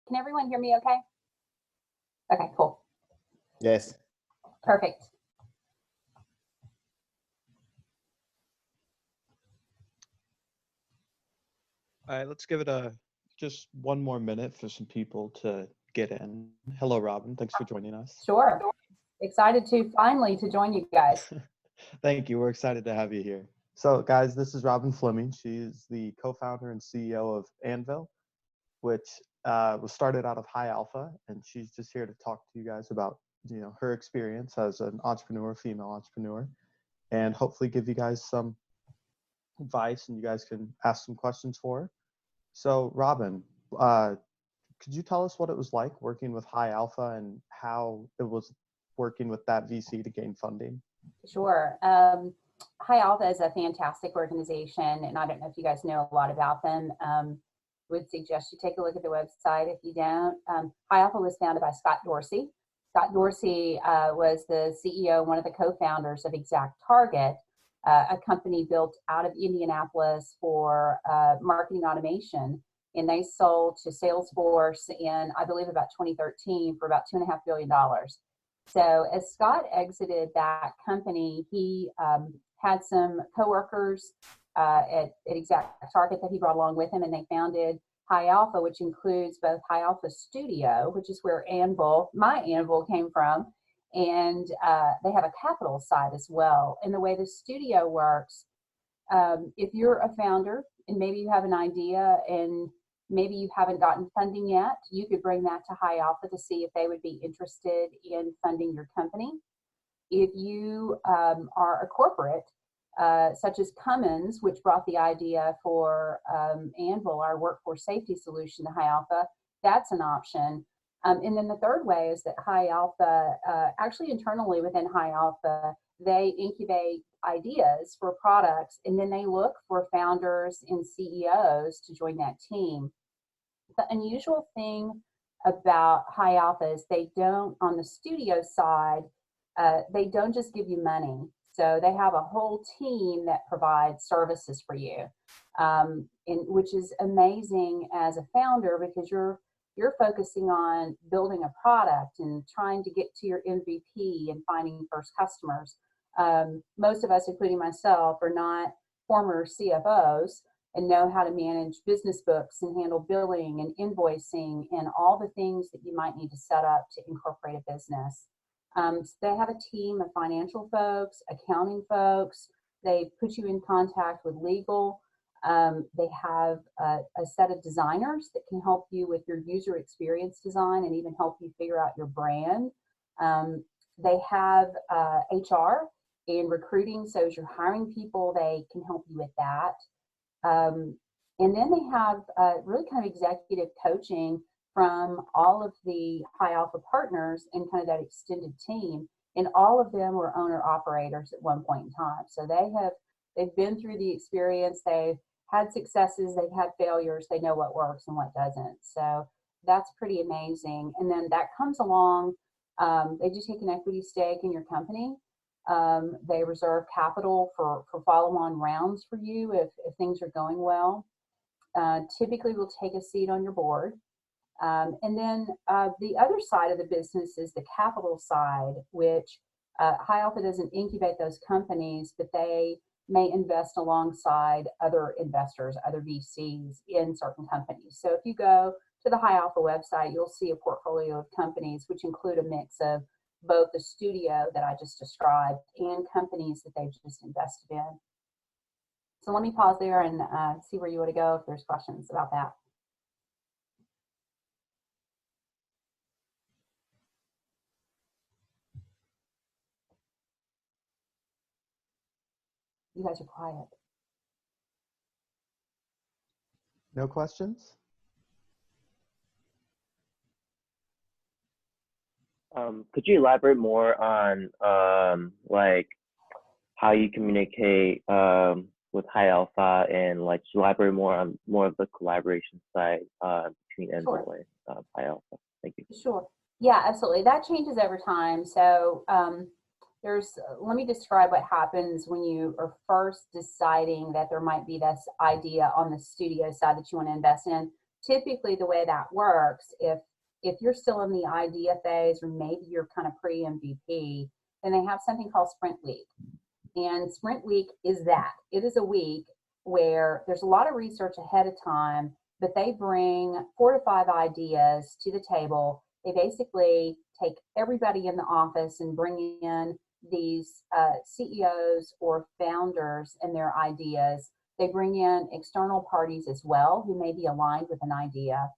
Can everyone hear me okay? Okay, cool. Yes. Perfect. All right, let's give it just one more minute for some people to get in. Hello, Robin. Thanks for joining us. Sure. Excited to finally to join you guys. Thank you. We're excited to have you here. So, guys, this is Robin Fleming. She's the co-founder and CEO of ANVL, which was started out of High Alpha, and she's just here to talk to you guys about her experience as an entrepreneur, female entrepreneur, and hopefully give you guys some advice, and you guys can ask some questions for her. So, Robin, could you tell us what it was like working with High Alpha and how it was working with that VC to gain funding? Sure. High Alpha is a fantastic organization, and I don't know if you guys know a lot about them. Would suggest you take a look at the website if you don't. High Alpha was founded by Scott Dorsey. Scott Dorsey was the CEO, one of the co-founders of Exact Target, a company built out of Indianapolis for marketing automation. And they sold to Salesforce in, I believe, about 2013 for about $2.5 billion. So as Scott exited that company, he had some coworkers at Exact Target that he brought along with him, and they founded High Alpha, which includes both High Alpha Studio, which is where my ANVL came from, and they have a capital side as well. And the way the studio works, if you're a founder and maybe you have an idea and maybe you haven't gotten funding yet, you could bring that to High Alpha to see if they would be interested in funding your company. If you are a corporate, such as Cummins, which brought the idea for ANVL, our workforce safety solution, to High Alpha, that's an option. And then the third way is that High Alpha, actually internally within High Alpha, they incubate ideas for products, and then they look for founders and CEOs to join that team. The unusual thing about High Alpha is they don't, on the studio side, they don't just give you money. So they have a whole team that provides services for you, which is amazing as a founder, because you're focusing on building a product and trying to get to your MVP and finding first customers. Most of us, including myself, are not former CFOs and know how to manage business books and handle billing and invoicing and all the things that you might need to set up to incorporate a business. So they have a team of financial folks, accounting folks. They put you in contact with legal. They have a set of designers that can help you with your user experience design and even help you figure out your brand. They have HR and recruiting, so as you're hiring people, they can help you with that. And then they have really kind of executive coaching from all of the High Alpha partners and kind of that extended team. And all of them were owner operators at one point in time. So they've been through the experience. They've had successes, they've had failures, they know what works and what doesn't. So that's pretty amazing. And then that comes along, they do take an equity stake in your company. They reserve capital for follow-on rounds for you if things are going well. Typically we'll take a seat on your board. And then the other side of the business is the capital side, which High Alpha doesn't incubate those companies, but they may invest alongside other investors, other VCs in certain companies. So if you go to the High Alpha website, you'll see a portfolio of companies which include a mix of both the studio that I just described and companies that they've just invested in. So let me pause there and see where you want to go if there's questions about that. You guys are quiet. No questions? Could you elaborate more on like how you communicate with High Alpha, and like elaborate more on more of the collaboration side between ANVL and High Alpha? Thank you. Sure. Yeah, absolutely. That changes over time. So let me describe what happens when you are first deciding that there might be this idea on the studio side that you want to invest in. typically the way that works, if you're still in the idea phase, or maybe you're kind of pre-MVP, then they have something called Sprint Week. And Sprint Week is that. It is a week where there's a lot of research ahead of time, but they bring 4 to 5 ideas to the table. They basically take everybody in the office and bring in these CEOs or founders and their ideas. They bring in external parties as well who may be aligned with an idea.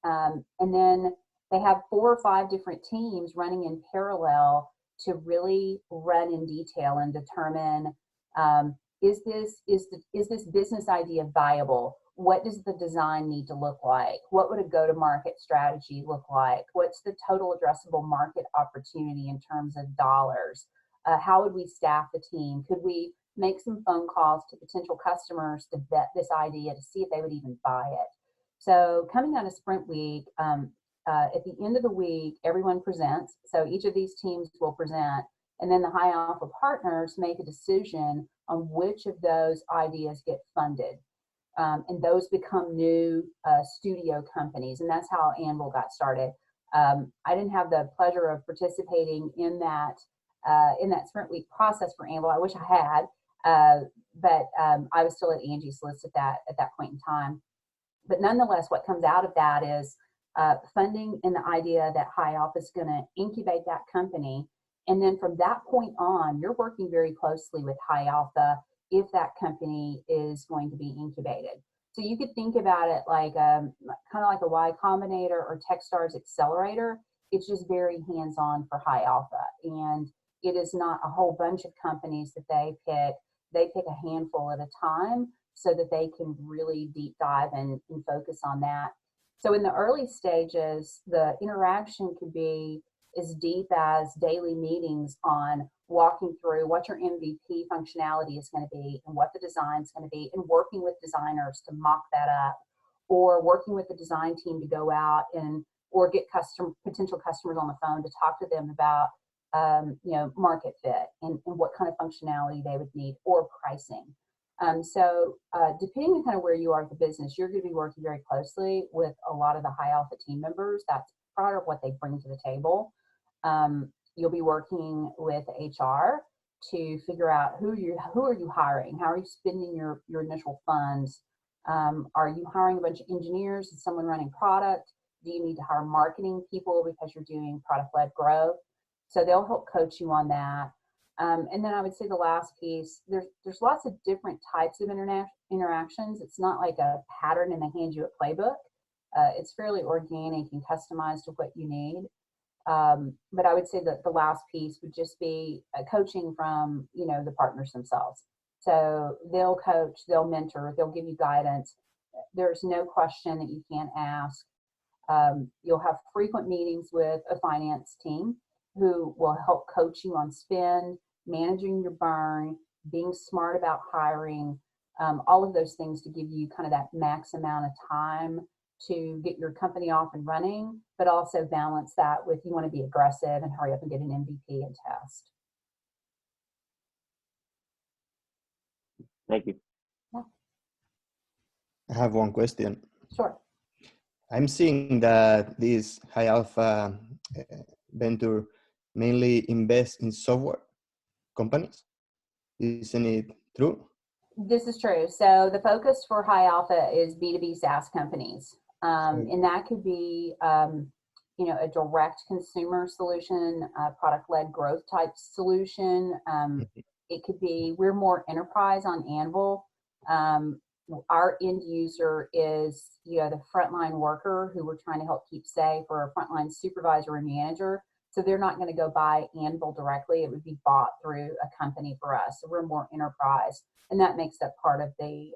And then they have 4 or 5 different teams running in parallel to really run in detail and determine, is this business idea viable? What does the design need to look like? What would a go-to-market strategy look like? What's the total addressable market opportunity in terms of dollars? How would we staff the team? Could we make some phone calls to potential customers to vet this idea to see if they would even buy it? So coming out of Sprint Week, at the end of the week, everyone presents. So each of these teams will present, and then the high alpha partners make a decision on which of those ideas get funded. And those become new studio companies, and that's how ANVL got started. I didn't have the pleasure of participating in that Sprint Week process for ANVL. I wish I had, but I was still at Angie Solicit at that point in time. But nonetheless, what comes out of that is funding and the idea that High Alpha is going to incubate that company. And then from that point on, you're working very closely with High Alpha if that company is going to be incubated. So you could think about it like kind of like a Y Combinator or Techstars Accelerator. It's just very hands-on for High Alpha. And it is not a whole bunch of companies that they pick. They pick a handful at a time so that they can really deep dive and focus on that. So in the early stages, the interaction could be as deep as daily meetings on walking through what your MVP functionality is going to be and what the design is going to be, and working with designers to mock that up, or working with the design team to go out or get potential customers on the phone to talk to them about market fit and what kind of functionality they would need, or pricing. So depending on kind of where you are at the business, you're going to be working very closely with a lot of the High Alpha team members. That's part of what they bring to the table. You'll be working with HR to figure out who are you hiring? How are you spending your initial funds? Are you hiring a bunch of engineers? Is someone running product? Do you need to hire marketing people because you're doing product-led growth? So they'll help coach you on that. And then I would say the last piece, there's lots of different types of interactions. It's not like a pattern and they hand you a playbook. It's fairly organic and customized to what you need. But I would say that the last piece would just be coaching from, the partners themselves. So they'll coach, they'll mentor, they'll give you guidance. There's no question that you can't ask. You'll have frequent meetings with a finance team who will help coach you on spend, managing your burn, being smart about hiring, all of those things to give you kind of that max amount of time to get your company off and running, but also balance that with you want to be aggressive and hurry up and get an MVP and test. Thank you. Yeah. I have one question. Sure. I'm seeing that this High Alpha venture mainly invests in software companies. Isn't it true? This is true. So the focus for High Alpha is B2B SaaS companies. And that could be, a direct consumer solution, product-led growth type solution. It could be, we're more enterprise on ANVL. Our end user is, the frontline worker who we're trying to help keep safe, or a frontline supervisor or manager. So they're not going to go buy ANVL directly. It would be bought through a company for us. So we're more enterprise, and that makes that part of the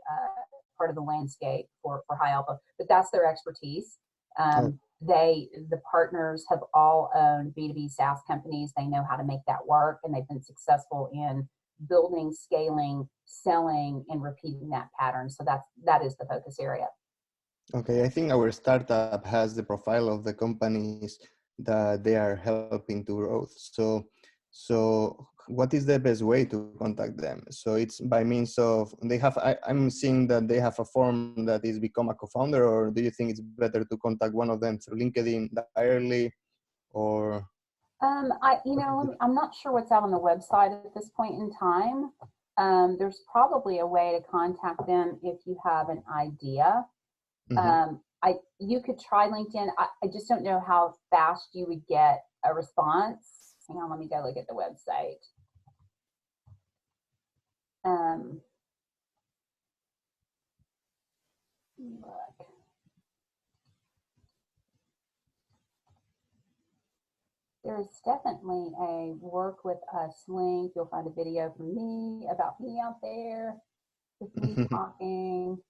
landscape for High Alpha. But that's their expertise. The partners have all owned B2B SaaS companies. They know how to make that work, and they've been successful in building, scaling, selling, and repeating that pattern. So that is the focus area. Okay, I think our startup has the profile of the companies that they are helping to grow. So what is the best way to contact them? So it's by means of, they have, I'm seeing that they have a form that is become a co-founder, or do you think it's better to contact one of them through LinkedIn directly, or? I'm not sure what's out on the website at this point in time. There's probably a way to contact them if you have an idea. Mhm. You could try LinkedIn. I just don't know how fast you would get a response. Hang on, let me go look at the website. Look. There's definitely a work with us link. You'll find a video from me about me out there with me talking.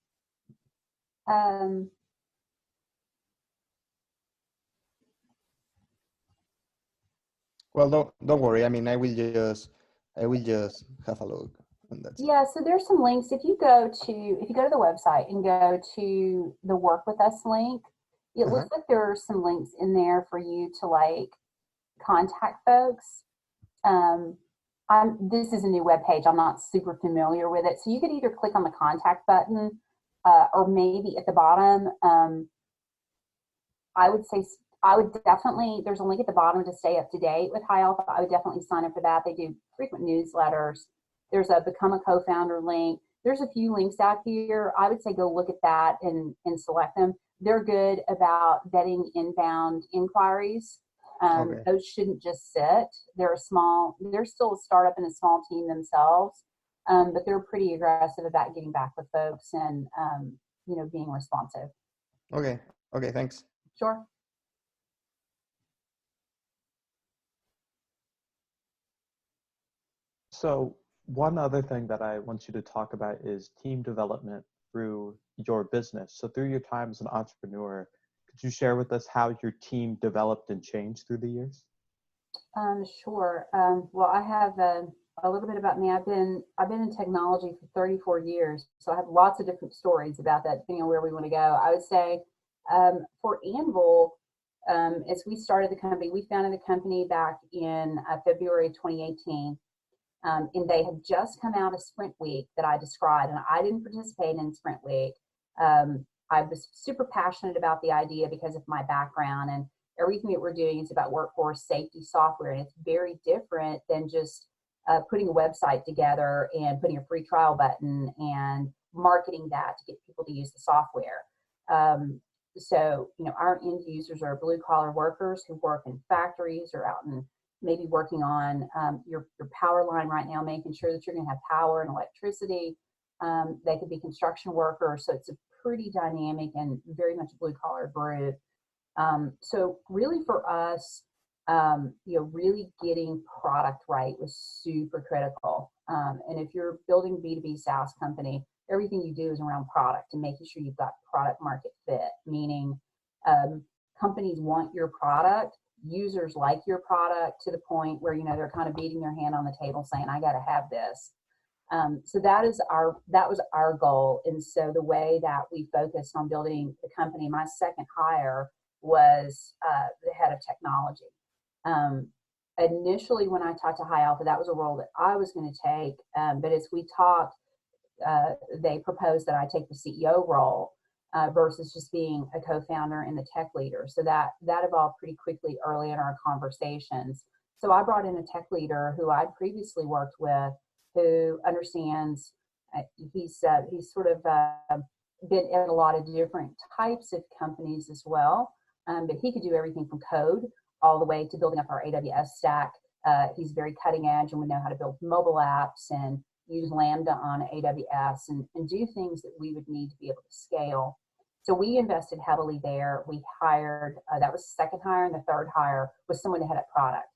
Well, don't worry. I mean, I will just have a look, and that's it. Yeah, so there's some links. If you go to the website and go to the work with us link, it looks like there are some links in there for you to like contact folks. This is a new web page. I'm not super familiar with it. So you could either click on the contact button or maybe at the bottom. I would definitely, there's a link at the bottom to stay up to date with High Alpha. I would definitely sign up for that. They do frequent newsletters. There's a become a co-founder link. There's a few links out here. I would say go look at that and select them. They're good about vetting inbound inquiries. Those shouldn't just sit. They're still a startup and a small team themselves, but they're pretty aggressive about getting back with folks and, being responsive. Okay, thanks. Sure. So one other thing that I want you to talk about is team development through your business. So through your time as an entrepreneur, could you share with us how your team developed and changed through the years? Sure. Well, I have a little bit about me. I've been in technology for 34 years, so I have lots of different stories about that, depending on where we want to go. I would say for ANVL, as we started the company, we founded the company back in February 2018. And they had just come out of Sprint Week that I described, and I didn't participate in Sprint Week. I was super passionate about the idea because of my background, and everything that we're doing is about workforce safety software, and it's very different than just putting a website together and putting a free trial button and marketing that to get people to use the software. So, our end users are blue collar workers who work in factories or out in maybe working on your power line right now, making sure that you're going to have power and electricity. They could be construction workers. So it's a pretty dynamic and very much blue collar group. So really for us, really getting product right was super critical. And if you're building a B2B SaaS company, everything you do is around product and making sure you've got product market fit, meaning companies want your product. Users like your product to the point where they're kind of beating their hand on the table saying, I got to have this. So that was our goal. And so the way that we focused on building the company, my second hire was the head of technology. Initially, when I talked to High Alpha, that was a role that I was going to take. But as we talked, they proposed that I take the CEO role. Versus just being a co-founder and the tech leader. So that evolved pretty quickly early in our conversations. So I brought in a tech leader who I'd previously worked with, who understands, he's sort of been in a lot of different types of companies as well, but he could do everything from code all the way to building up our AWS stack. He's very cutting edge and we know how to build mobile apps and use Lambda on AWS and do things that we would need to be able to scale. So we invested heavily there. We hired, that was the second hire, and the third hire was someone to head up product.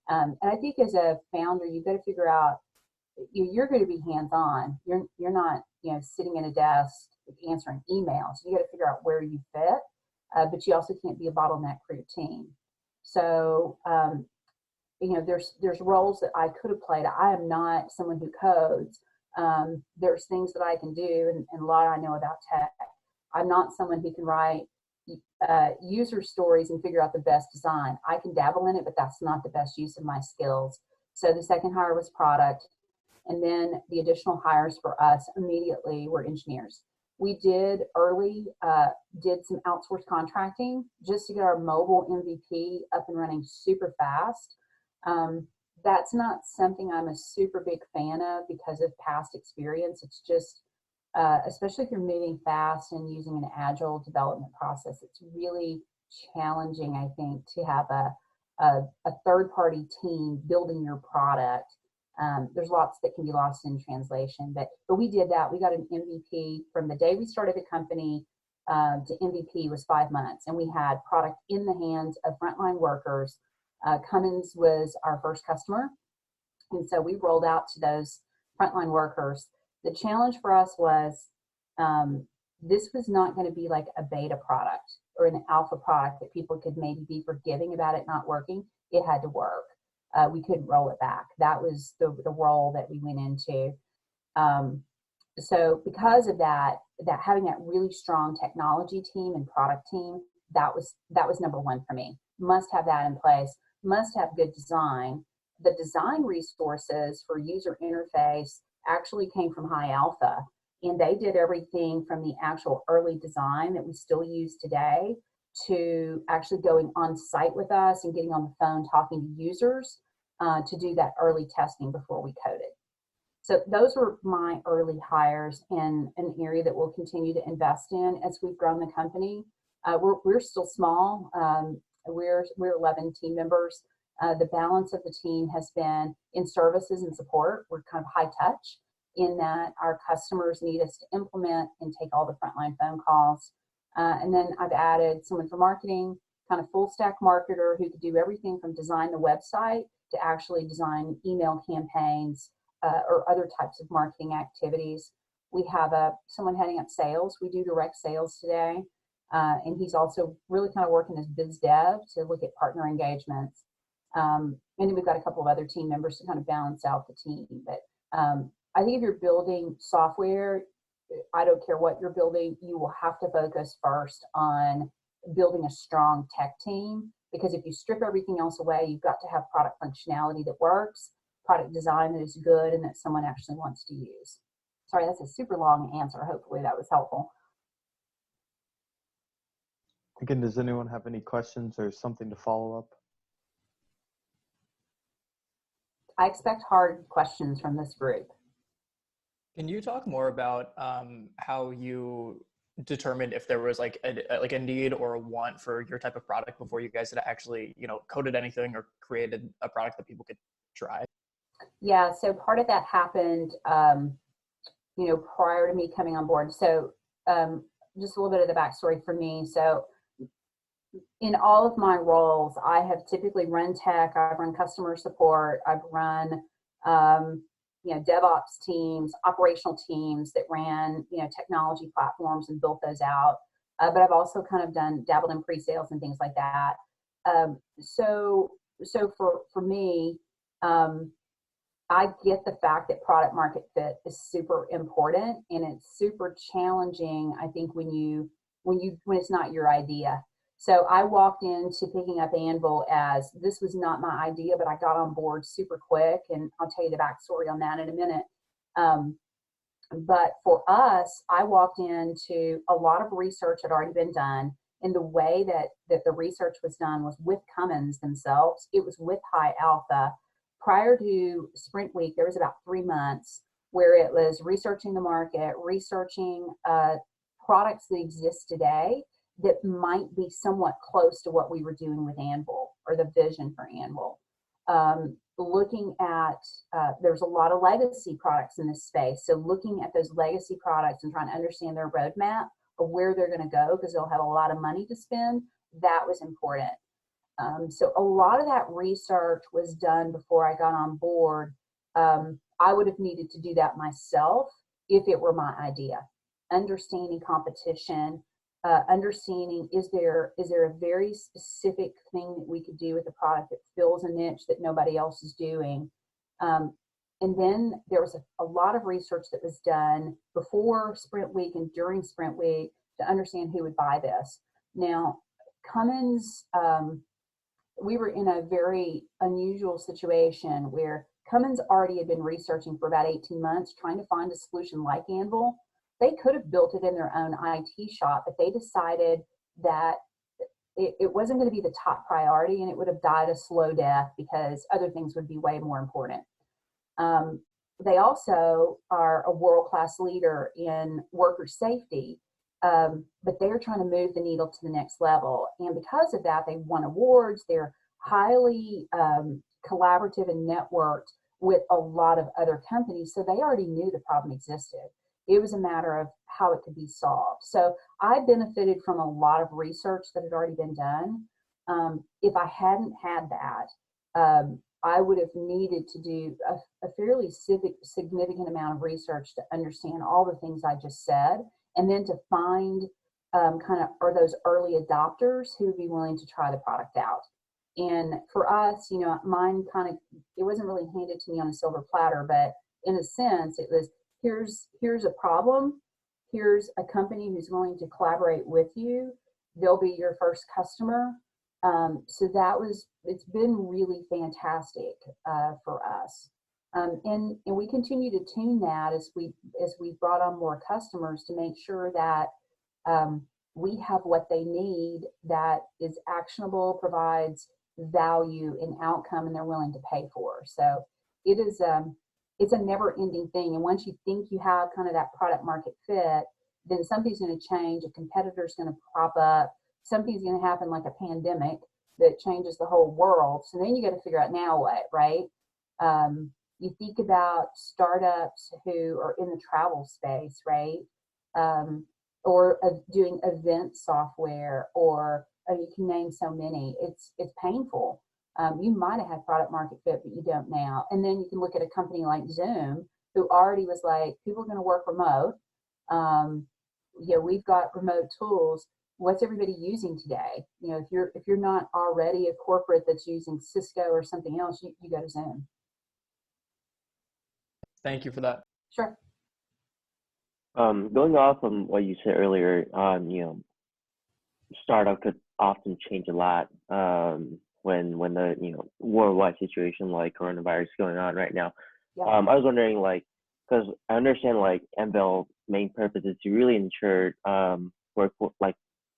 And I think as a founder, you've got to figure out, you're going to be hands-on. You're not, sitting at a desk answering emails. You got to figure out where you fit, but you also can't be a bottleneck for your team. So, there's roles that I could have played. I am not someone who codes. There's things that I can do, and a lot I know about tech. I'm not someone who can write user stories and figure out the best design. I can dabble in it, but that's not the best use of my skills. So the second hire was product. And then the additional hires for us immediately were engineers. We did did some outsourced contracting just to get our mobile MVP up and running super fast. That's not something I'm a super big fan of because of past experience. It's just, especially if you're moving fast and using an agile development process, it's really challenging, I think, to have a third-party team building your product. There's lots that can be lost in translation, but we did that. We got an MVP from the day we started the company to MVP was 5 months, and we had product in the hands of frontline workers. Cummins was our first customer, and so we rolled out to those frontline workers. The challenge for us was this was not going to be like a beta product or an alpha product that people could maybe be forgiving about it not working. It had to work. We couldn't roll it back. That was the role that we went into. So because of that having that really strong technology team and product team, that was number one for me. Must have that in place. Must have good design. The design resources for user interface actually came from High Alpha, and they did everything from the actual early design that we still use today to actually going on site with us and getting on the phone talking to users to do that early testing before we coded. So those were my early hires in an area that we'll continue to invest in as we've grown the company. We're still small. We're 11 team members. The balance of the team has been in services and support. We're kind of high touch in that our customers need us to implement and take all the frontline phone calls. And then I've added someone for marketing, kind of full stack marketer who could do everything from design the website to actually design email campaigns or other types of marketing activities. We have someone heading up sales. We do direct sales today. And he's also really kind of working as biz dev to look at partner engagements. And then we've got a couple of other team members to kind of balance out the team. But I think if you're building software, I don't care what you're building, you will have to focus first on building a strong tech team, because if you strip everything else away, you've got to have product functionality that works, product design that is good, and that someone actually wants to use. Sorry, that's a super long answer. Hopefully that was helpful. Again, does anyone have any questions or something to follow up? I expect hard questions from this group. Can you talk more about how you determined if there was like a need or a want for your type of product before you guys had actually, coded anything or created a product that people could try? Yeah, so part of that happened, prior to me coming on board. So just a little bit of the backstory for me. So in all of my roles, I have typically run tech, I've run customer support, I've run, DevOps teams, operational teams that ran, technology platforms and built those out. But I've also kind of dabbled in pre-sales and things like that. So for me, I get the fact that product market fit is super important, and it's super challenging, I think, when it's not your idea. So I walked into picking up ANVL as this was not my idea, but I got on board super quick, and I'll tell you the backstory on that in a minute. But for us, I walked into a lot of research had already been done, and the way that the research was done was with Cummins themselves. It was with High Alpha. Prior to Sprint Week, there was about 3 months where it was researching the market, researching products that exist today that might be somewhat close to what we were doing with ANVL or the vision for ANVL. Looking at, there's a lot of legacy products in this space. So looking at those legacy products and trying to understand their roadmap of where they're going to go, because they'll have a lot of money to spend, that was important. So a lot of that research was done before I got on board. I would have needed to do that myself if it were my idea. Understanding competition, understanding is there a very specific thing that we could do with the product that fills a niche that nobody else is doing. And then there was a lot of research that was done before Sprint Week and during Sprint Week to understand who would buy this. Now, Cummins, we were in a very unusual situation where Cummins already had been researching for about 18 months, trying to find a solution like ANVL. They could have built it in their own IT shop, but they decided that it wasn't going to be the top priority, and it would have died a slow death because other things would be way more important. They also are a world-class leader in worker safety, but they're trying to move the needle to the next level. And because of that, they won awards. They're highly collaborative and networked with a lot of other companies. So they already knew the problem existed. It was a matter of how it could be solved. So I benefited from a lot of research that had already been done. If I hadn't had that, I would have needed to do a fairly significant amount of research to understand all the things I just said, and then to find are those early adopters who would be willing to try the product out. And for us, mine it wasn't really handed to me on a silver platter, but in a sense, it was, here's a problem, here's a company who's willing to collaborate with you, they'll be your first customer. So it's been really fantastic for us. And we continue to tune that as we brought on more customers to make sure that we have what they need that is actionable, provides value and outcome, and they're willing to pay for. So it is it's a never-ending thing. And once you think you have kind of that product market fit, then something's going to change. A competitor's going to prop up. Something's going to happen like a pandemic that changes the whole world. So then you got to figure out now what, right? You think about startups who are in the travel space, right? Or doing event software, or you can name so many. It's painful. You might have had product market fit, but you don't now. And then you can look at a company like Zoom, who already was like, people are going to work remote. We've got remote tools. What's everybody using today? If you're not already a corporate that's using Cisco or something else, you go to Zoom. Thank you for that. Sure. Going off from what you said earlier, startup could often change a lot when the worldwide situation like coronavirus is going on right now. Yeah. I was wondering, because I understand ANVL's main purpose is to really ensure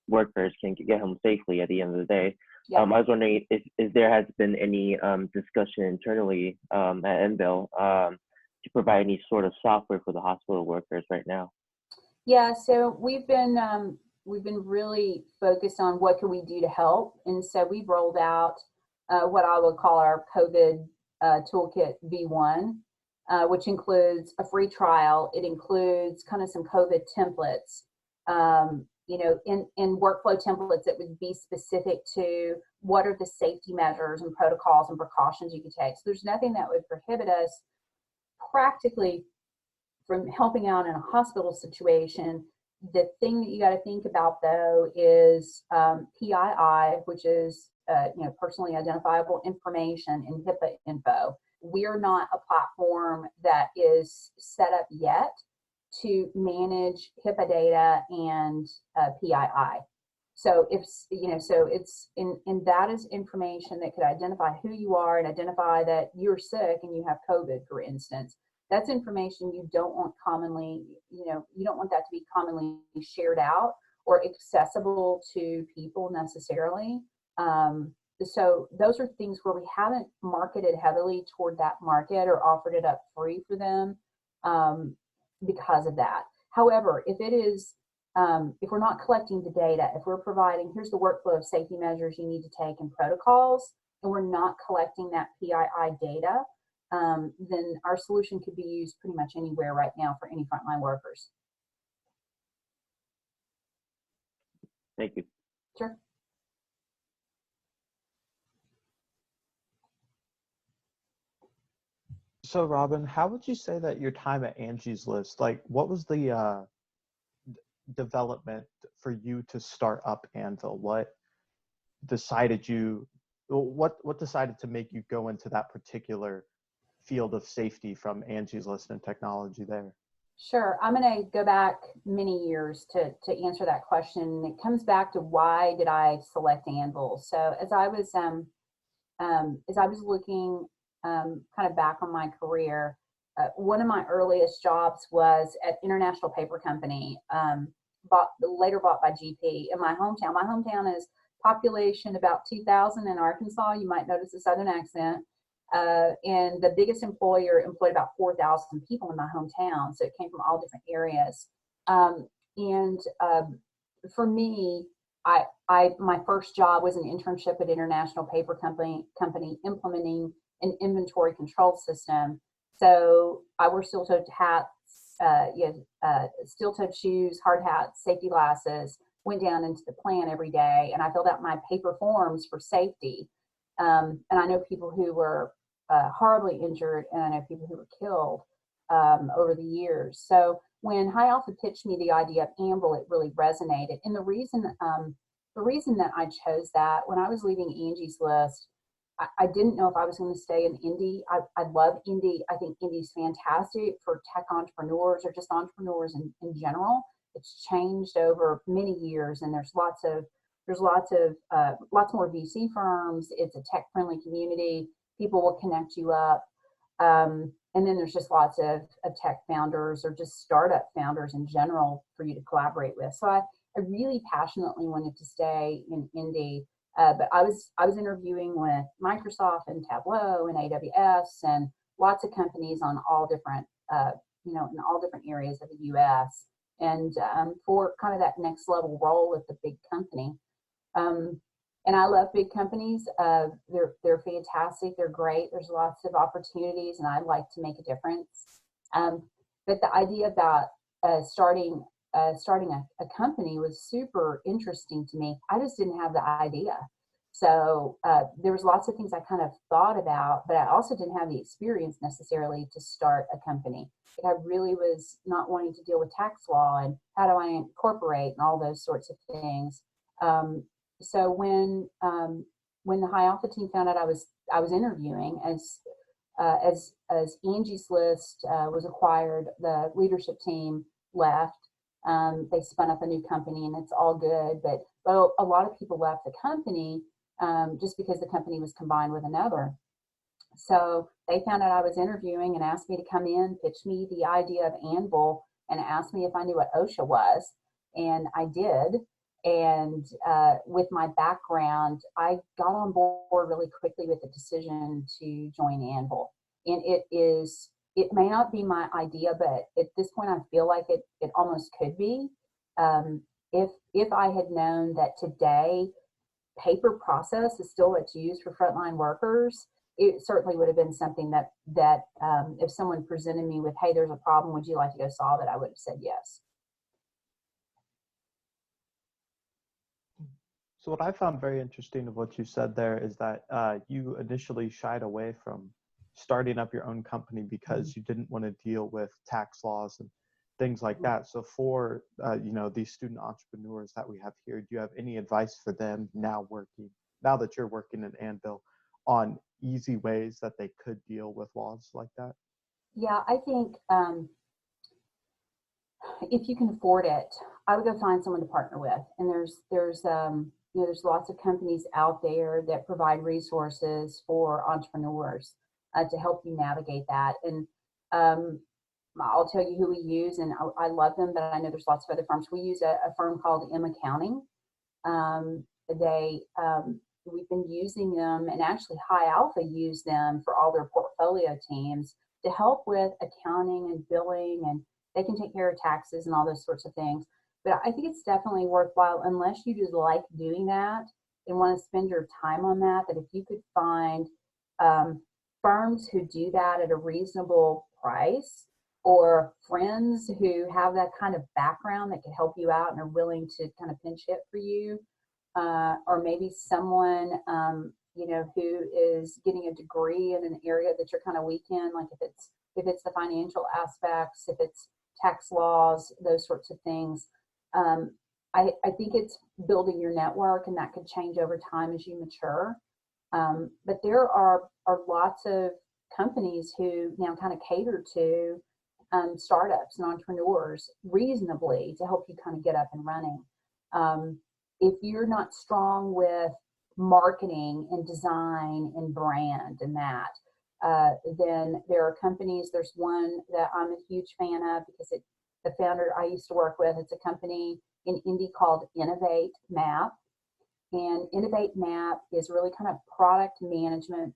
workers can get home safely at the end of the day. Yeah. I was wondering if there has been any discussion internally at ANVL to provide any sort of software for the hospital workers right now. Yeah, so we've been really focused on what can we do to help, and so we've rolled out what I would call our COVID toolkit V1, which includes a free trial. It includes kind of some COVID templates, in workflow templates that would be specific to what are the safety measures and protocols and precautions you could take. So there's nothing that would prohibit us practically from helping out in a hospital situation. The thing that you got to think about though is PII, which is personally identifiable information, and HIPAA info. We're not a platform that is set up yet to manage HIPAA data and PII. So it's and that is information that could identify who you are and identify that you're sick and you have COVID, for instance. That's information you don't want commonly, you don't want that to be commonly shared out or accessible to people necessarily. So those are things where we haven't marketed heavily toward that market or offered it up free for them because of that. However, if it is, if we're not collecting the data, if we're providing, here's the workflow of safety measures you need to take and protocols, and we're not collecting that PII data, then our solution could be used pretty much anywhere right now for any frontline workers. Thank you. Sure. So Robin, how would you say that your time at Angie's List, what was the development for you to start up ANVL? What decided to make you go into that particular field of safety from Angie's List and technology there? Sure. I'm going to go back many years to answer that question. It comes back to why did I select ANVL? So as I was as I was looking kind of back on my career, one of my earliest jobs was at International Paper Company, later bought by GP in my hometown. My hometown is population about 2,000 in Arkansas. You might notice a Southern accent. And the biggest employer employed about 4,000 people in my hometown. So it came from all different areas. For me, my first job was an internship at International Paper Company implementing an inventory control system. So I wore steel-toed hats, steel-toed shoes, hard hats, safety glasses, went down into the plant every day, and I filled out my paper forms for safety. And I know people who were horribly injured, and I know people who were killed over the years. So when High Alpha pitched me the idea of ANVL, it really resonated. And the reason that I chose that, when I was leaving Angie's List, I didn't know if I was going to stay in Indy. I love Indy. I think Indy's fantastic for tech entrepreneurs or just entrepreneurs in general. It's changed over many years, and there's lots more VC firms. It's a tech-friendly community. People will connect you up. And then there's just lots of tech founders or just startup founders in general for you to collaborate with. So I really passionately wanted to stay in Indy. But I was interviewing with Microsoft and Tableau and AWS and lots of companies on all different, in all different areas of the U.S. And for kind of that next level role with the big company. And I love big companies. They're fantastic. They're great. There's lots of opportunities, and I'd like to make a difference. But the idea about starting a company was super interesting to me. I just didn't have the idea. So there was lots of things I kind of thought about, but I also didn't have the experience necessarily to start a company. I really was not wanting to deal with tax law and how do I incorporate and all those sorts of things. So when the High Alpha team found out I was interviewing, as Angie's List was acquired, the leadership team left. They spun up a new company, and it's all good. But a lot of people left the company just because the company was combined with another. So they found out I was interviewing and asked me to come in, pitch me the idea of ANVL, and asked me if I knew what OSHA was, and I did. And with my background, I got on board really quickly with the decision to join ANVL. And it may not be my idea, but at this point, I feel like it almost could be. If I had known that today paper process is still what's used for frontline workers, it certainly would have been something that if someone presented me with, hey, there's a problem, would you like to go solve it? I would have said yes. So what I found very interesting of what you said there is that you initially shied away from starting up your own company because you didn't want to deal with tax laws and things like that. So for these student entrepreneurs that we have here, do you have any advice for them now that you're working in ANVL, on easy ways that they could deal with laws like that? Yeah, I think if you can afford it, I would go find someone to partner with. And there's lots of companies out there that provide resources for entrepreneurs to help you navigate that. And I'll tell you who we use, and I love them, but I know there's lots of other firms. We use a firm called M Accounting. We've been using them, and actually High Alpha used them for all their portfolio teams to help with accounting and billing, and they can take care of taxes and all those sorts of things. But I think it's definitely worthwhile, unless you just like doing that and want to spend your time on that, that if you could find firms who do that at a reasonable price, or friends who have that kind of background that can help you out and are willing to kind of pinch hit for you, or maybe someone who is getting a degree in an area that you're kind of weak in, like if it's the financial aspects, if it's tax laws, those sorts of things. I think it's building your network, and that could change over time as you mature. But there are lots of companies who now kind of cater to startups and entrepreneurs reasonably to help you kind of get up and running. If you're not strong with marketing and design and brand and that. Then there are companies, there's one that I'm a huge fan of because the founder I used to work with, it's a company in Indy called Innovate Map. And Innovate Map is really kind of product management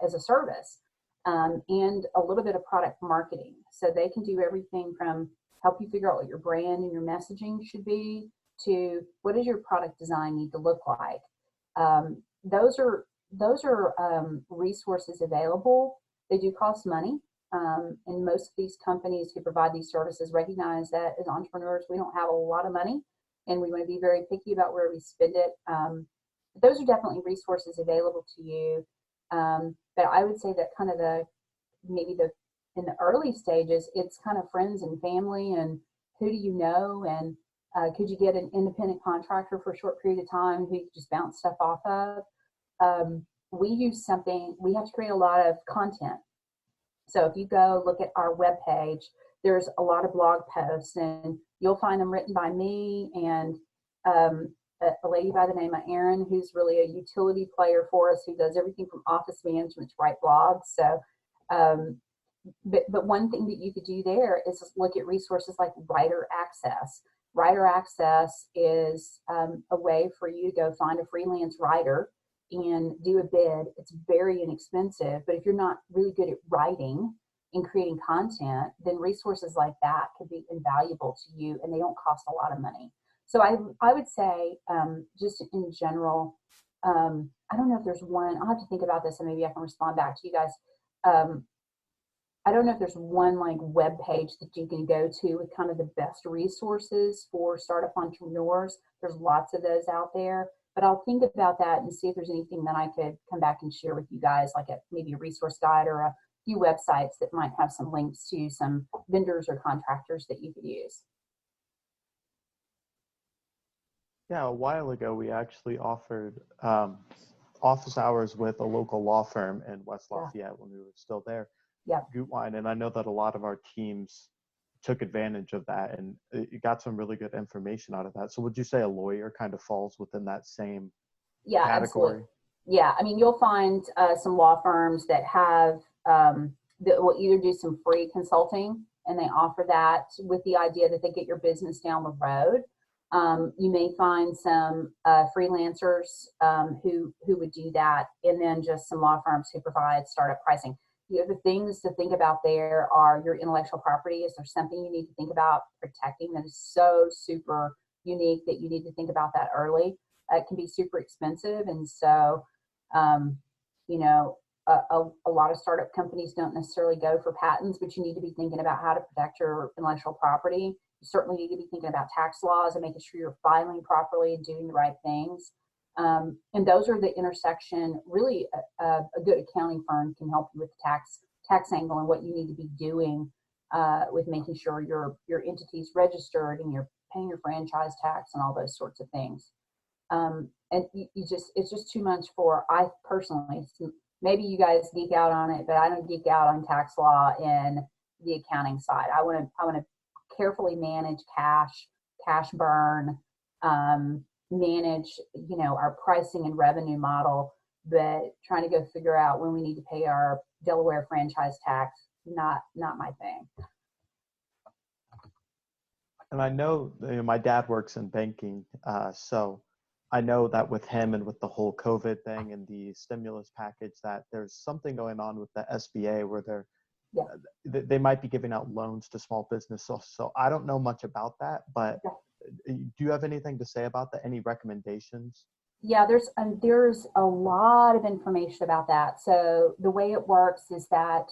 as a service, and a little bit of product marketing. So they can do everything from help you figure out what your brand and your messaging should be to what does your product design need to look like. Those are resources available. They do cost money. And most of these companies who provide these services recognize that as entrepreneurs, we don't have a lot of money and we want to be very picky about where we spend it. But those are definitely resources available to you. But I would say that kind of in the early stages, it's kind of friends and family and who do you know, and could you get an independent contractor for a short period of time who you just bounce stuff off of? We use something, we have to create a lot of content. So if you go look at our webpage, there's a lot of blog posts and you'll find them written by me and a lady by the name of Erin, who's really a utility player for us, who does everything from office management to write blogs. So, but one thing that you could do there is just look at resources like Writer Access. Writer Access is a way for you to go find a freelance writer and do a bid. It's very inexpensive, but if you're not really good at writing and creating content, then resources like that could be invaluable to you and they don't cost a lot of money. So I would say just in general, I don't know if there's one, I'll have to think about this and maybe I can respond back to you guys. I don't know if there's one like web page that you can go to with kind of the best resources for startup entrepreneurs. There's lots of those out there, but I'll think about that and see if there's anything that I could come back and share with you guys, like maybe a resource guide or a few websites that might have some links to some vendors or contractors that you could use. Yeah, a while ago, we actually offered office hours with a local law firm in West Lafayette when we were still there. Yeah. Gootwine, and I know that a lot of our teams took advantage of that and you got some really good information out of that. So would you say a lawyer kind of falls within that same category? Absolutely. Yeah, I mean, you'll find some law firms that have that will either do some free consulting and they offer that with the idea that they get your business down the road. You may find some freelancers who would do that, and then just some law firms who provide startup pricing. The other things to think about there are your intellectual property. Is there something you need to think about protecting that is so super unique that you need to think about that early? It can be super expensive, and so you know, a lot of startup companies don't necessarily go for patents, but you need to be thinking about how to protect your intellectual property. You certainly need to be thinking about tax laws and making sure you're filing properly and doing the right things. And those are the intersection. Really, a good accounting firm can help you with the tax angle and what you need to be doing with making sure your entity's registered and you're paying your franchise tax and all those sorts of things. And it's just too much for, I personally, maybe you guys geek out on it, but I don't geek out on tax law and the accounting side. I want to carefully manage cash burn, manage, our pricing and revenue model, but trying to go figure out when we need to pay our Delaware franchise tax, not my thing. And I know, my dad works in banking, so I know that with him and with the whole COVID thing and the stimulus package, that there's something going on with the SBA where they might be giving out loans to small business. So I don't know much about that, but do you have anything to say about that? Any recommendations? Yeah, there's a lot of information about that. So the way it works is that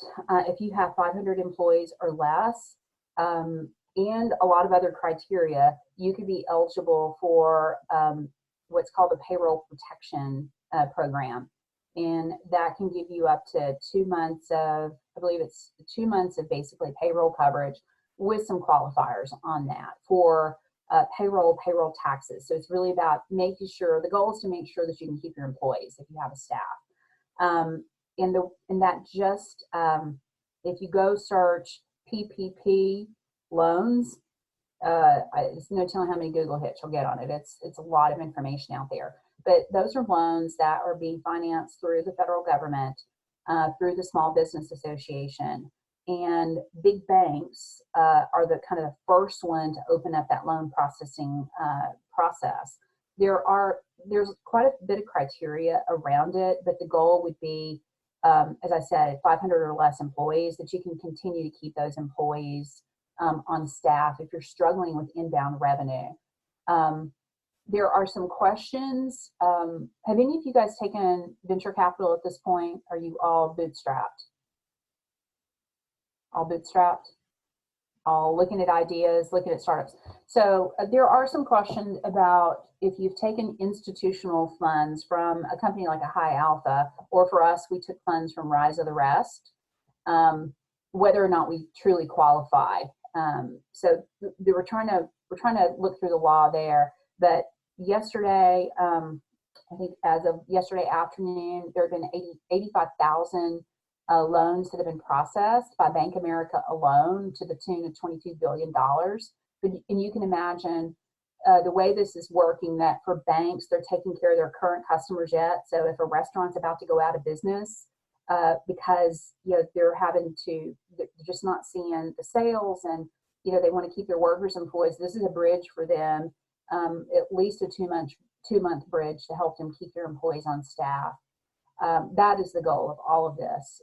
if you have 500 employees or less, and a lot of other criteria, you could be eligible for what's called the payroll protection program. And that can give you up to 2 months of, I believe it's 2 months of basically payroll coverage with some qualifiers on that for payroll taxes. So it's really about making sure, the goal is to make sure that you can keep your employees if you have a staff. And that just, if you go search PPP loans, there's no telling how many Google hits you'll get on it. It's a lot of information out there. but those are loans that are being financed through the federal government, through the Small Business Association. And big banks are the kind of the first one to open up that loan processing process. There's quite a bit of criteria around it, but the goal would be, as I said, 500 or less employees, that you can continue to keep those employees on staff if you're struggling with inbound revenue. There are some questions. Have any of you guys taken venture capital at this point? Are you all bootstrapped? All bootstrapped? All looking at ideas, looking at startups. So there are some questions about if you've taken institutional funds from a company like a High Alpha, or for us, we took funds from Rise of the Rest, whether or not we truly qualify. So we're trying to look through the law there. But yesterday, I think as of yesterday afternoon, there have been 85,000 loans that have been processed by Bank of America alone to the tune of $22 billion. And you can imagine the way this is working, that for banks, they're taking care of their current customers yet. So if a restaurant's about to go out of business because they're just not seeing the sales, and they want to keep their workers employed, this is a bridge for them, at least a two-month bridge to help them keep their employees on staff. That is the goal of all of this.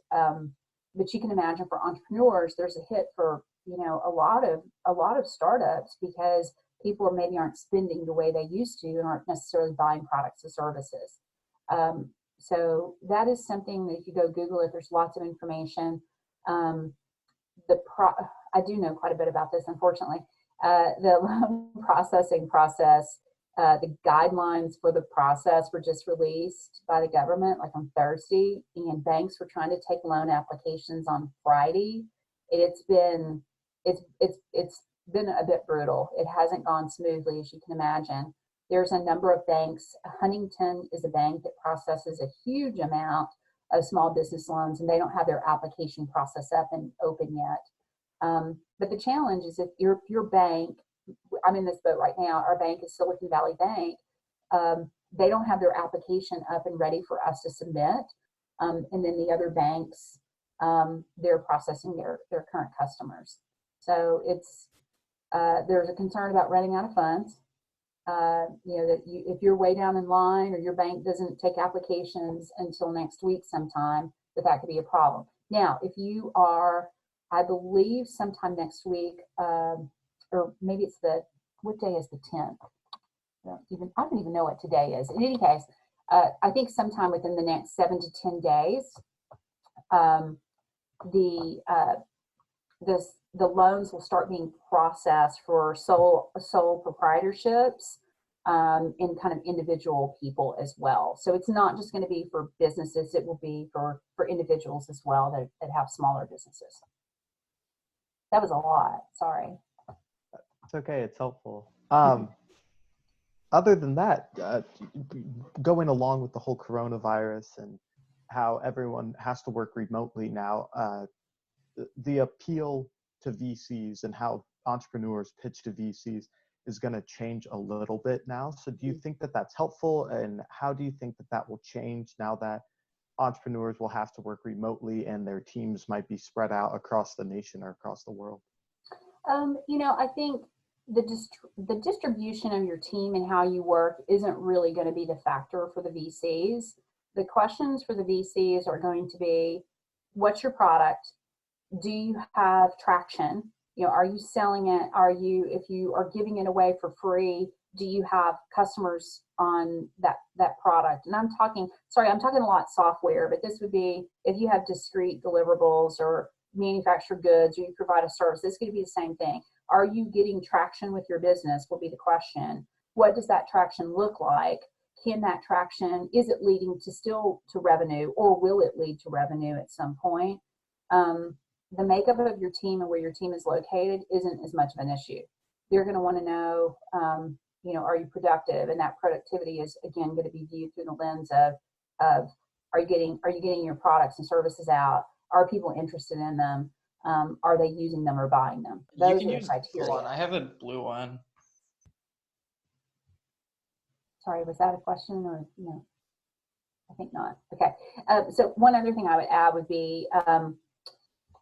But you can imagine for entrepreneurs, there's a hit for a lot of startups, because people maybe aren't spending the way they used to and aren't necessarily buying products or services. So that is something that if you go Google it, there's lots of information. I do know quite a bit about this, unfortunately. The loan processing process, the guidelines for the process were just released by the government like on Thursday, and banks were trying to take loan applications on Friday. It's been a bit brutal. It hasn't gone smoothly, as you can imagine. There's a number of banks. Huntington is a bank that processes a huge amount of small business loans, and they don't have their application process up and open yet. But the challenge is, if your bank, I'm in this boat right now, our bank is Silicon Valley Bank, they don't have their application up and ready for us to submit. And then the other banks, they're processing their current customers. So there's a concern about running out of funds. If you're way down in line, or your bank doesn't take applications until next week sometime, that could be a problem. Now, if you are, I believe sometime next week, or maybe it's what day is the 10th? I don't even know what today is. In any case, I think sometime within the next 7 to 10 days, the loans will start being processed for sole proprietorships and kind of individual people as well. So it's not just going to be for businesses; it will be for individuals as well that have smaller businesses. That was a lot. Sorry. It's okay. It's helpful. Other than that, going along with the whole coronavirus and how everyone has to work remotely now, the appeal to VCs and how entrepreneurs pitch to VCs is going to change a little bit now. So do you think that that's helpful, and how do you think that will change now that entrepreneurs will have to work remotely and their teams might be spread out across the nation or across the world? I think the distribution of your team and how you work isn't really going to be the factor for the VCs. The questions for the VCs are going to be, what's your product? Do you have traction? Are you selling it? If you are giving it away for free, do you have customers on that product? And I'm talking a lot software, but this would be if you have discrete deliverables or manufacture goods, or you provide a service, this could be the same thing. Are you getting traction with your business will be the question. What does that traction look like? Can that traction, is it leading to revenue, or will it lead to revenue at some point? The makeup of your team and where your team is located isn't as much of an issue. They're going to want to know, are you productive? And that productivity is, again, going to be viewed through the lens of are you getting your products and services out? Are people interested in them? Are they using them or buying them? Those are the criteria. Hold on, I have a blue one. Sorry, was that a question or no? I think not. Okay. So one other thing I would add would be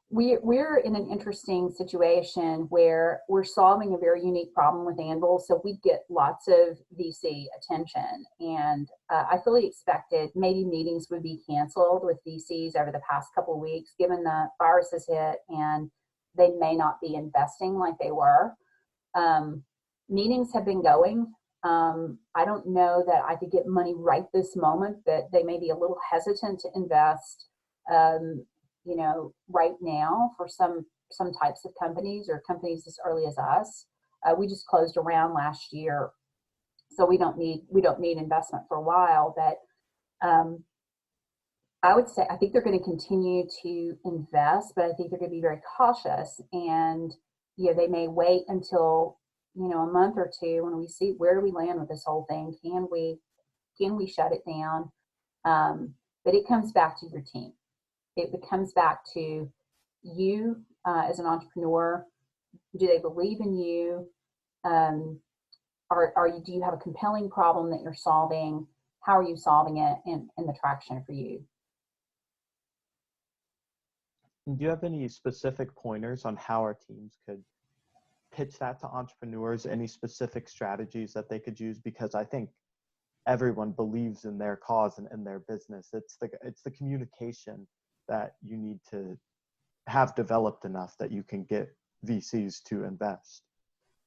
we're in an interesting situation where we're solving a very unique problem with ANVL. So we get lots of VC attention, and I fully expected maybe meetings would be canceled with VCs over the past couple of weeks, given the virus has hit and they may not be investing like they were. Meetings have been going. I don't know that I could get money right this moment, that they may be a little hesitant to invest, you know, right now for some types of companies or companies as early as us. We just closed a round last year, so we don't need investment for a while. But I would say I think they're going to continue to invest, but I think they're going to be very cautious, and you know, they may wait until, you know, a month or two when we see where do we land with this whole thing. Can we shut it down? But it comes back to your team. It comes back to you as an entrepreneur. Do they believe in you? Do you have a compelling problem that you're solving? How are you solving it, and the traction for you? Do you have any specific pointers on how our teams could pitch that to entrepreneurs? Any specific strategies that they could use? Because I think everyone believes in their cause and in their business. It's the communication that you need to have developed enough that you can get VCs to invest.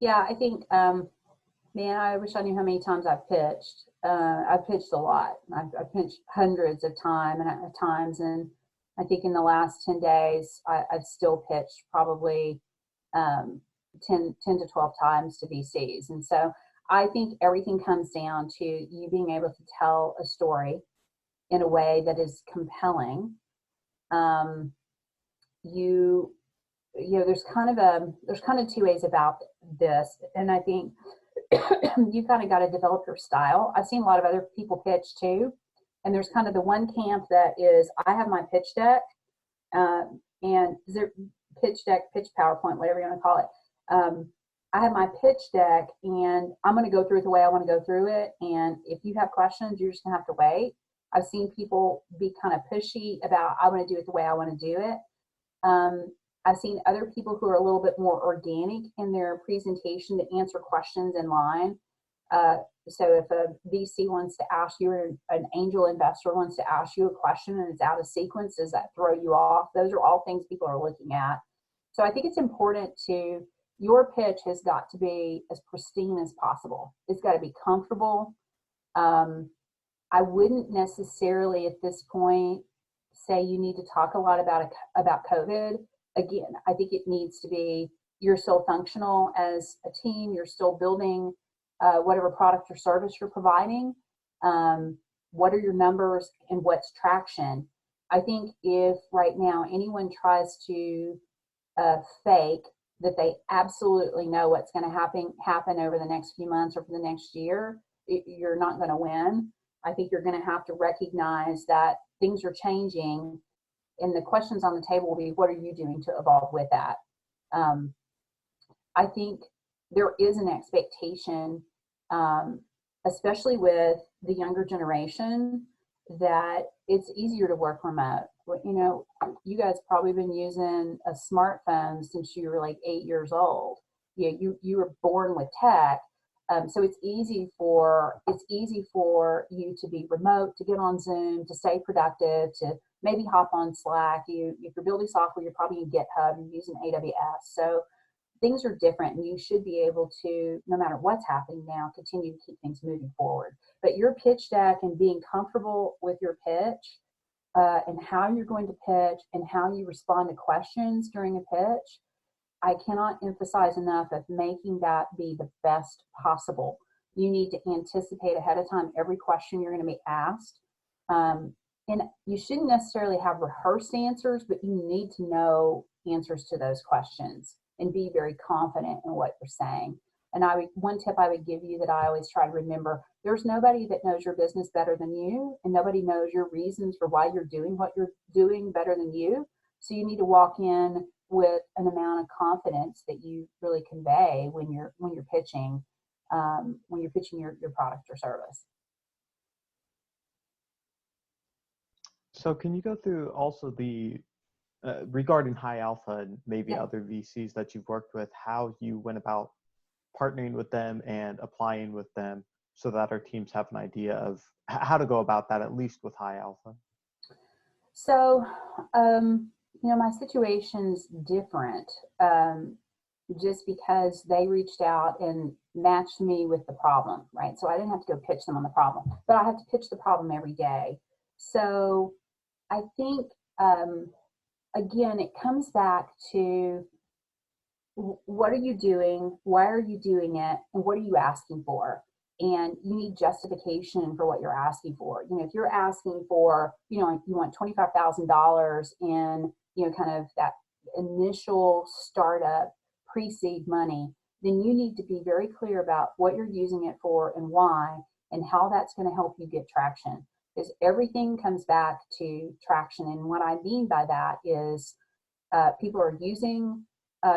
Yeah, I think, man, I wish I knew how many times I've pitched. I've pitched a lot. I've pitched hundreds of times, and I think in the last 10 days, I've still pitched probably 10 to 12 times to VCs. And so I think everything comes down to you being able to tell a story in a way that is compelling. You know, there's kind of two ways about this, and I think you kind of got to develop your style. I've seen a lot of other people pitch too, and there's kind of the one camp that is, I have my pitch deck, and pitch deck, pitch PowerPoint, whatever you want to call it. I have my pitch deck, and I'm going to go through it the way I want to go through it. And if you have questions, you're just going to have to wait. I've seen people be kind of pushy about, I want to do it the way I want to do it. I've seen other people who are a little bit more organic in their presentation to answer questions in line. So if a VC wants to ask you, or an angel investor wants to ask you a question and it's out of sequence, does that throw you off? Those are all things people are looking at. So I think it's important your pitch has got to be as pristine as possible. It's got to be comfortable. I wouldn't necessarily at this point say you need to talk a lot about COVID. Again, I think it needs to be, you're still functional as a team. You're still building whatever product or service you're providing. What are your numbers and what's traction? I think if right now anyone tries to fake that they absolutely know what's going to happen over the next few months or for the next year, you're not going to win. I think you're going to have to recognize that things are changing, and the questions on the table will be, what are you doing to evolve with that? I think there is an expectation, especially with the younger generation, that it's easier to work remote. You know, you guys probably been using a smartphone since you were like 8 years old. You were born with tech. So it's easy for you to be remote, to get on Zoom, to stay productive, to maybe hop on Slack. If you're building software, you're probably in GitHub, you're using AWS. So things are different, and you should be able to, no matter what's happening now, continue to keep things moving forward. But your pitch deck and being comfortable with your pitch, and how you're going to pitch and how you respond to questions during a pitch, I cannot emphasize enough of making that be the best possible. You need to anticipate ahead of time every question you're going to be asked. And you shouldn't necessarily have rehearsed answers, but you need to know answers to those questions and be very confident in what you're saying. And one tip I would give you that I always try to remember, there's nobody that knows your business better than you, and nobody knows your reasons for why you're doing what you're doing better than you. So you need to walk in with an amount of confidence that you really convey when you're pitching. when you're pitching your product or service. So can you go through also the regarding High Alpha and maybe Yeah. other VCs that you've worked with, how you went about partnering with them and applying with them so that our teams have an idea of how to go about that, at least with High Alpha? So, my situation's different, just because they reached out and matched me with the problem, right? So I didn't have to go pitch them on the problem, but I have to pitch the problem every day. So I think, again, it comes back to what are you doing? Why are you doing it? And what are you asking for? And you need justification for what you're asking for. If you're asking for, you want $25,000 in, kind of that initial startup pre-seed money, then you need to be very clear about what you're using it for and why, and how that's going to help you get traction. Because everything comes back to traction. And what I mean by that is people are using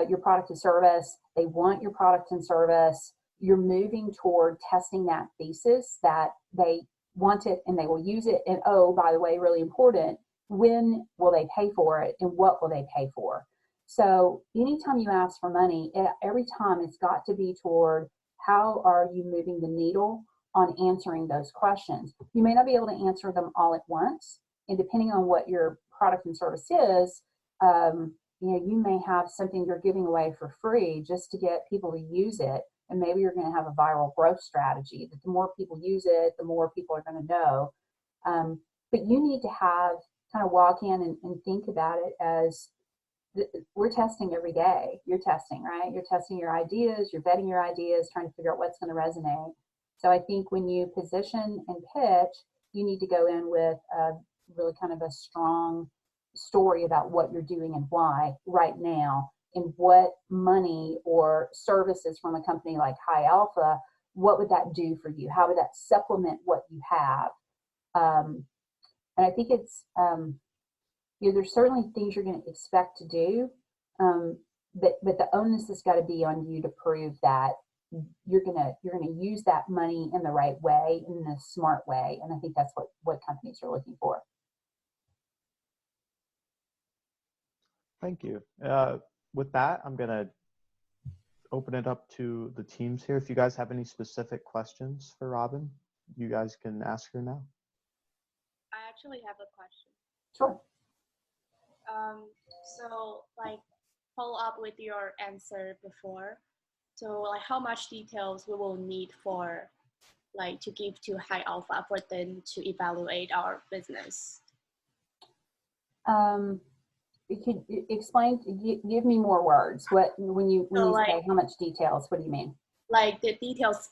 your product and service. They want your product and service. You're moving toward testing that thesis that they want it and they will use it. And oh, by the way, really important, when will they pay for it and what will they pay for? So anytime you ask for money, every time it's got to be toward how are you moving the needle on answering those questions. You may not be able to answer them all at once. And depending on what your product and service is, you may have something you're giving away for free just to get people to use it. And maybe you're going to have a viral growth strategy that the more people use it, the more people are going to know. But you need to kind of walk in and think about it as we're testing every day. You're testing, right? You're testing your ideas, you're vetting your ideas, trying to figure out what's going to resonate. So I think when you position and pitch, you need to go in with really kind of a strong story about what you're doing and why right now, and what money or services from a company like High Alpha, what would that do for you? How would that supplement what you have? And I think it's, there's certainly things you're going to expect to do, but the onus has got to be on you to prove that you're gonna use that money in the right way, in a smart way. And I think that's what companies are looking for. Thank you. With that, I'm going to open it up to the teams here. If you guys have any specific questions for Robin, you guys can ask her now. I actually have a question. Sure. So follow up with your answer before. So how much details we will need for to give to High Alpha for them to evaluate our business? You could explain, give me more words. When you say how much details, what do you mean? Like the details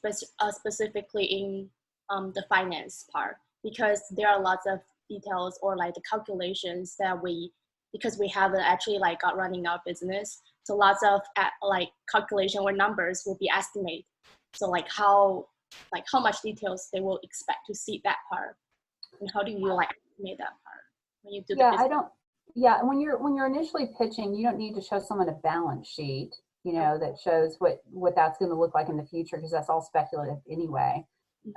specifically in the finance part, because there are lots of details or the calculations that because we haven't actually got running our business. So lots of calculation or numbers will be estimated. So how much details they will expect to see that part, and how do you estimate that part when you do the business? When you're initially pitching, you don't need to show someone a balance sheet, that shows what that's going to look like in the future, because that's all speculative anyway.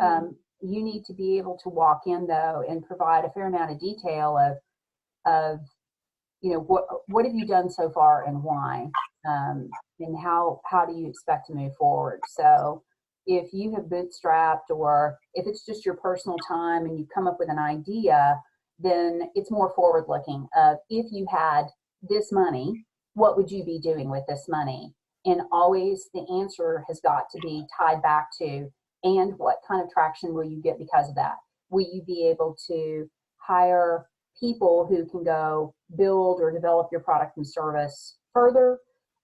Mm-hmm. You need to be able to walk in though and provide a fair amount of detail of what have you done so far and why, and how do you expect to move forward. So if you have bootstrapped, or if it's just your personal time and you come up with an idea, then it's more forward looking of, if you had this money, what would you be doing with this money? And always the answer has got to be tied back to, and what kind of traction will you get because of that? Will you be able to hire people who can go build or develop your product and service further,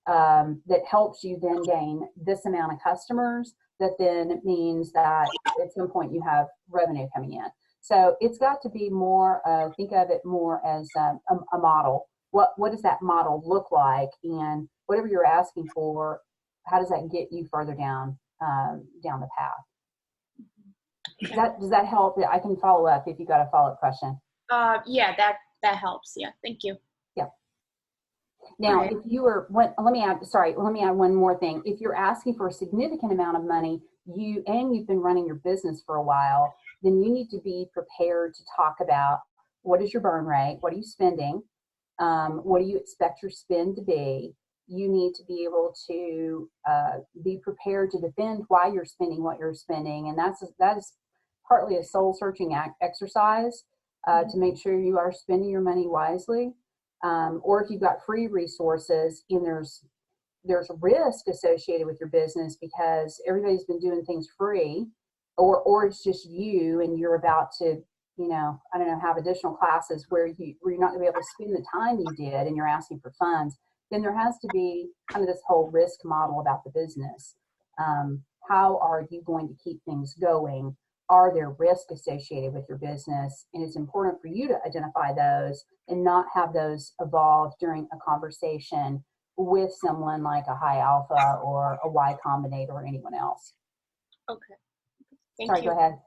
that helps you then gain this amount of customers, that then means that at some point you have revenue coming in. So it's got to be more, think of it more as a model. What does that model look like? And whatever you're asking for, how does that get you further down the path? Does that help? I can follow up if you got a follow-up question. Yeah, that helps. Yeah, thank you. Yeah. Now, if you were, let me add one more thing. If you're asking for a significant amount of money, you've been running your business for a while, then you need to be prepared to talk about what is your burn rate, what are you spending, what do you expect your spend to be. You need to be able to be prepared to defend why you're spending what you're spending, and that is partly a soul searching exercise to make sure you are spending your money wisely. Or if you've got free resources, and there's risk associated with your business because everybody's been doing things free, or it's just you and you're about to, I don't know, have additional classes where you're not going to be able to spend the time you did and you're asking for funds, then there has to be kind of this whole risk model about the business. How are you going to keep things going? Are there risks associated with your business? And it's important for you to identify those and not have those evolve during a conversation with someone like a High Alpha or a Y Combinator or anyone else. Okay. Thank Sorry, you. go ahead.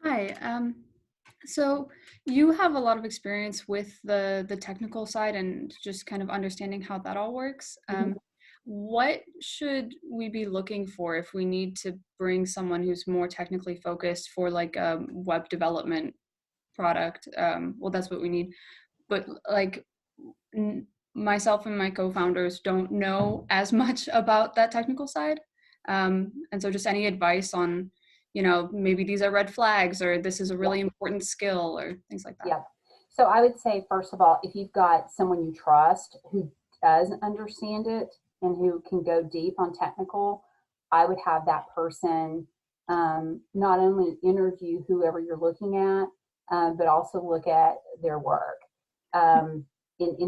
Hi. So you have a lot of experience with the technical side and just kind of understanding how that all works. What should we be looking for if we need to bring someone who's more technically focused for like a web development product? Well, that's what we need. But like myself and my co-founders don't know as much about that technical side. And so just any advice on, maybe these are red flags or this is a really important skill or things like that. Yeah. So I would say, first of all, if you've got someone you trust who does understand it and who can go deep on technical, I would have that person not only interview whoever you're looking at, but also look at their work and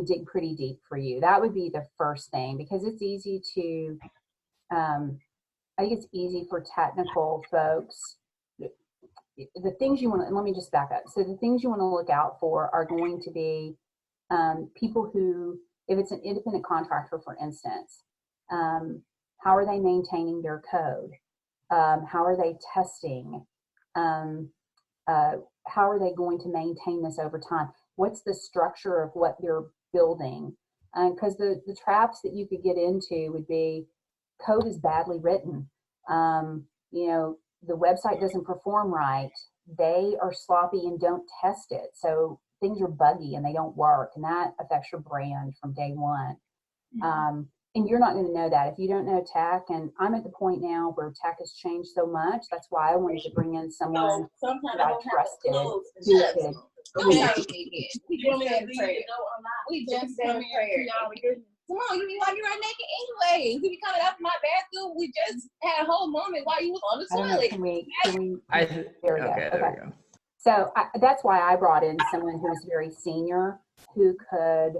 dig pretty deep for you. That would be the first thing, because it's easy to, I think it's easy for technical folks. The things you want to, let me just back up. So the things you want to look out for are going to be people who, if it's an independent contractor, for instance, how are they maintaining their code? How are they testing? How are they going to maintain this over time? What's the structure of what they're building? Because the traps that you could get into would be code is badly written. The website doesn't perform right. They are sloppy and don't test it. So things are buggy and they don't work, and that affects your brand from day one. And you're not going to know that if you don't know tech. And I'm at the point now where tech has changed so much. That's why I wanted to bring in someone that I trusted who could. We just said a prayer. Come on, you be while you're naked anyway. You be coming out from my bathroom. We just had a whole moment while you was on the toilet. Can we There we go. So that's why I brought in someone who was very senior, who could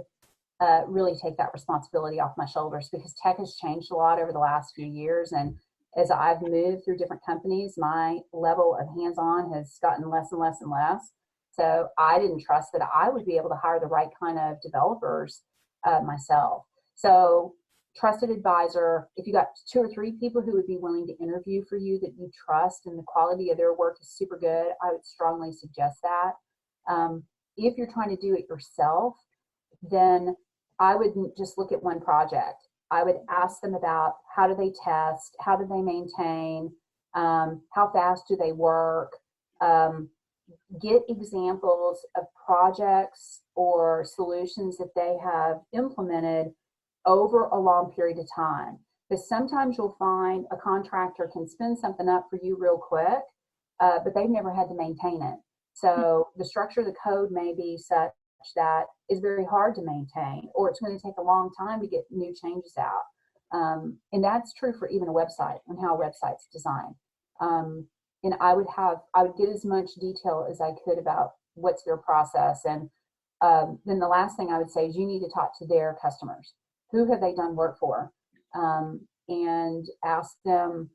really take that responsibility off my shoulders, because tech has changed a lot over the last few years. And as I've moved through different companies, my level of hands-on has gotten less and less and less. So I didn't trust that I would be able to hire the right kind of developers myself. So trusted advisor, if you got 2 or 3 people who would be willing to interview for you that you trust and the quality of their work is super good, I would strongly suggest that. If you're trying to do it yourself, then I wouldn't just look at one project. I would ask them about how do they test, how do they maintain, how fast do they work, get examples of projects or solutions that they have implemented over a long period of time. Because sometimes you'll find a contractor can spin something up for you real quick, but they've never had to maintain it. So the structure of the code may be such that is very hard to maintain, or it's going to take a long time to get new changes out. And that's true for even a website and how a website's designed. And I would get as much detail as I could about what's their process. And then the last thing I would say is you need to talk to their customers. Who have they done work for? And ask them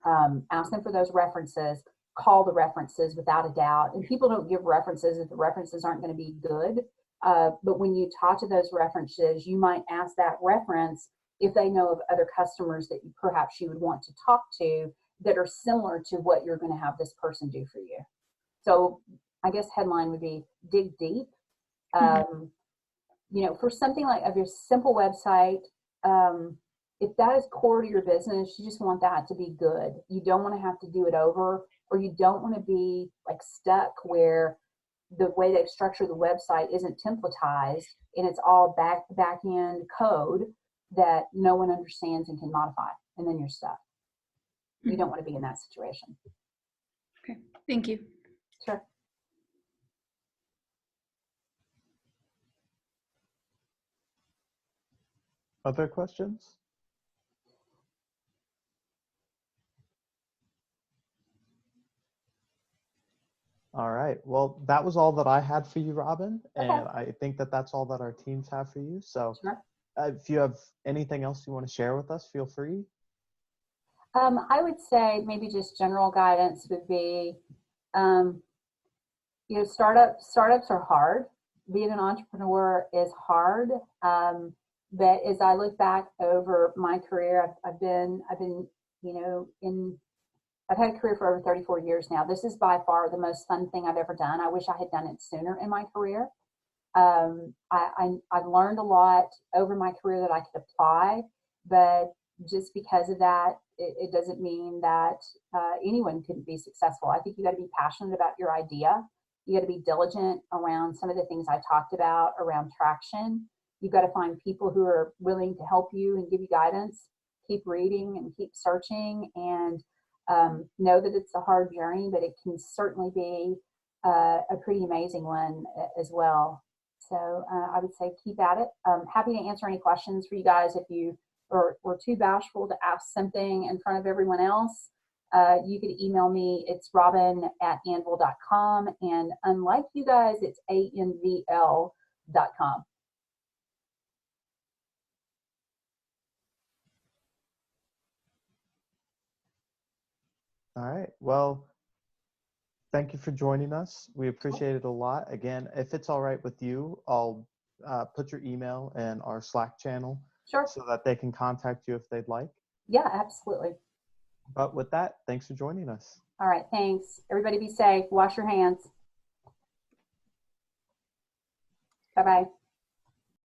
for those references. Call the references without a doubt. And people don't give references if the references aren't going to be good. But when you talk to those references, you might ask that reference if they know of other customers that perhaps you would want to talk to that are similar to what you're going to have this person do for you. So I guess headline would be dig deep. For something like a very simple website, if that is core to your business, you just want that to be good. You don't want to have to do it over, or you don't want to be like stuck where the way they've structured the website isn't templatized and it's all back end code that no one understands and can modify, and then you're stuck. You don't want to be in that situation. Okay, thank you. Sure. Other questions? All right. Well, that was all that I had for you, Robin. Okay. And I think that that's all that our teams have for you. So Sure. if you have anything else you want to share with us, feel free. I would say maybe just general guidance would be, you know, startups are hard. Being an entrepreneur is hard. But as I look back over my career, I've been, you know, I've had a career for over 34 years now. This is by far the most fun thing I've ever done. I wish I had done it sooner in my career. I've learned a lot over my career that I could apply, but just because of that, it doesn't mean that anyone couldn't be successful. I think you got to be passionate about your idea. You got to be diligent around some of the things I talked about around traction. You've got to find people who are willing to help you and give you guidance. Keep reading and keep searching, and know that it's a hard journey, but it can certainly be a pretty amazing one as well. So I would say keep at it. Happy to answer any questions for you guys. If you were too bashful to ask something in front of everyone else, you could email me. It's robin@anvil.com. And unlike you guys, it's ANVL.com. All right. Well, thank you for joining us. We appreciate it a lot. Again, if it's all right with you, I'll put your email in our Slack channel. Sure. So that they can contact you if they'd like. Yeah, absolutely. But with that, thanks for joining us. All right. Thanks. Everybody be safe. Wash your hands. Bye-bye.